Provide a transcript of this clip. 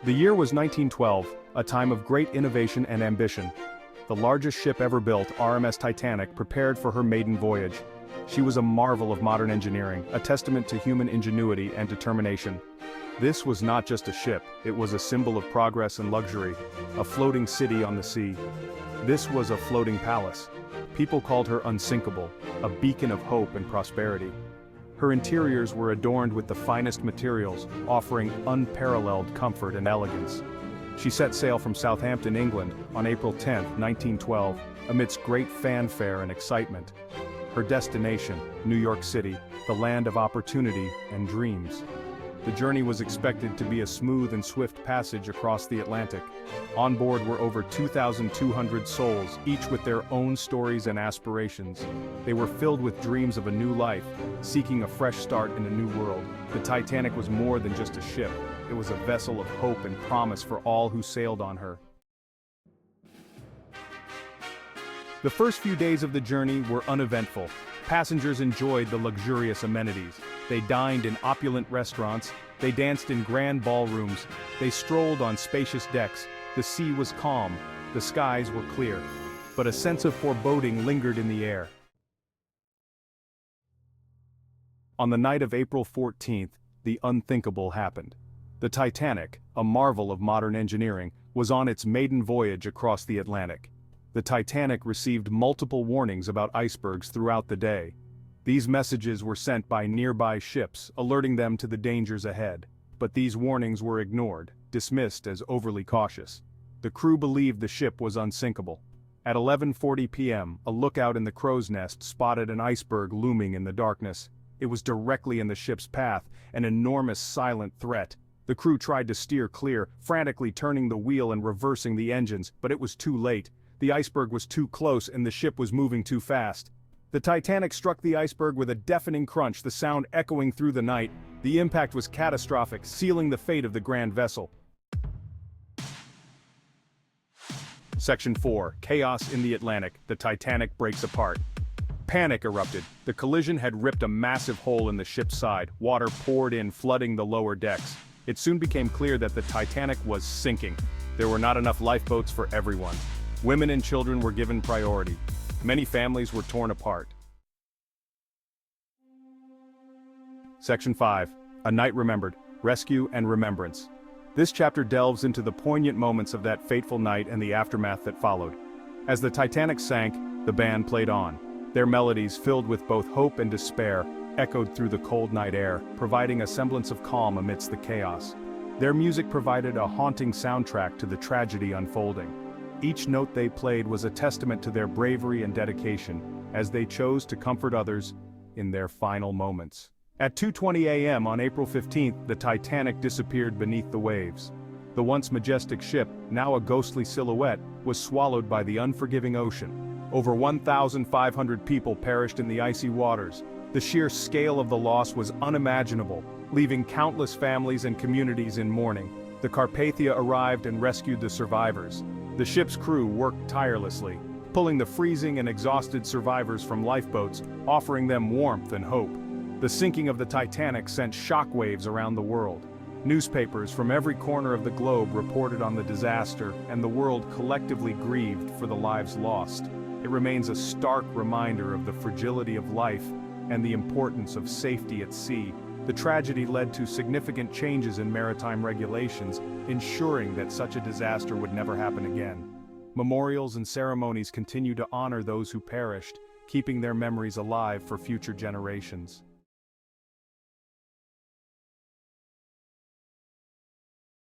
The year was 1912, a time of great innovation and ambition. The largest ship ever built, RMS Titanic, prepared for her maiden voyage. She was a marvel of modern engineering, a testament to human ingenuity and determination. This was not just a ship, it was a symbol of progress and luxury, a floating city on the sea. This was a floating palace. People called her unsinkable, a beacon of hope and prosperity. Her interiors were adorned with the finest materials, offering unparalleled comfort and elegance. She set sail from Southampton, England, on April 10, 1912, amidst great fanfare and excitement. Her destination, New York City, the land of opportunity and dreams. The journey was expected to be a smooth and swift passage across the Atlantic. On board were over 2,200 souls, each with their own stories and aspirations. They were filled with dreams of a new life, seeking a fresh start in a new world. The Titanic was more than just a ship. It was a vessel of hope and promise for all who sailed on her. The first few days of the journey were uneventful. Passengers enjoyed the luxurious amenities. They dined in opulent restaurants, they danced in grand ballrooms, they strolled on spacious decks. The sea was calm, the skies were clear. But a sense of foreboding lingered in the air. On the night of April 14th, the unthinkable happened. The Titanic, a marvel of modern engineering, was on its maiden voyage across the Atlantic. The Titanic received multiple warnings about icebergs throughout the day. These messages were sent by nearby ships, alerting them to the dangers ahead. But these warnings were ignored, dismissed as overly cautious. The crew believed the ship was unsinkable. At 11:40 p.m., a lookout in the crow's nest spotted an iceberg looming in the darkness. It was directly in the ship's path, an enormous silent threat. The crew tried to steer clear, frantically turning the wheel and reversing the engines, but it was too late. The iceberg was too close and the ship was moving too fast. The Titanic struck the iceberg with a deafening crunch, the sound echoing through the night. The impact was catastrophic, sealing the fate of the grand vessel. Section 4. Chaos in the Atlantic. The Titanic breaks apart. Panic erupted. The collision had ripped a massive hole in the ship's side. Water poured in, flooding the lower decks. It soon became clear that the Titanic was sinking. There were not enough lifeboats for everyone. Women and children were given priority. Many families were torn apart. Section 5. A Night Remembered. Rescue and Remembrance. This chapter delves into the poignant moments of that fateful night and the aftermath that followed. As the Titanic sank, the band played on. Their melodies, filled with both hope and despair, echoed through the cold night air, providing a semblance of calm amidst the chaos. Their music provided a haunting soundtrack to the tragedy unfolding. Each note they played was a testament to their bravery and dedication, as they chose to comfort others in their final moments. At 2:20 a.m. on April 15th, the Titanic disappeared beneath the waves. The once majestic ship, now a ghostly silhouette, was swallowed by the unforgiving ocean. Over 1,500 people perished in the icy waters. The sheer scale of the loss was unimaginable, leaving countless families and communities in mourning. The Carpathia arrived and rescued the survivors. The ship's crew worked tirelessly, pulling the freezing and exhausted survivors from lifeboats, offering them warmth and hope. The sinking of the Titanic sent shockwaves around the world. Newspapers from every corner of the globe reported on the disaster, and the world collectively grieved for the lives lost. It remains a stark reminder of the fragility of life and the importance of safety at sea. The tragedy led to significant changes in maritime regulations, ensuring that such a disaster would never happen again. Memorials and ceremonies continue to honor those who perished, keeping their memories alive for future generations.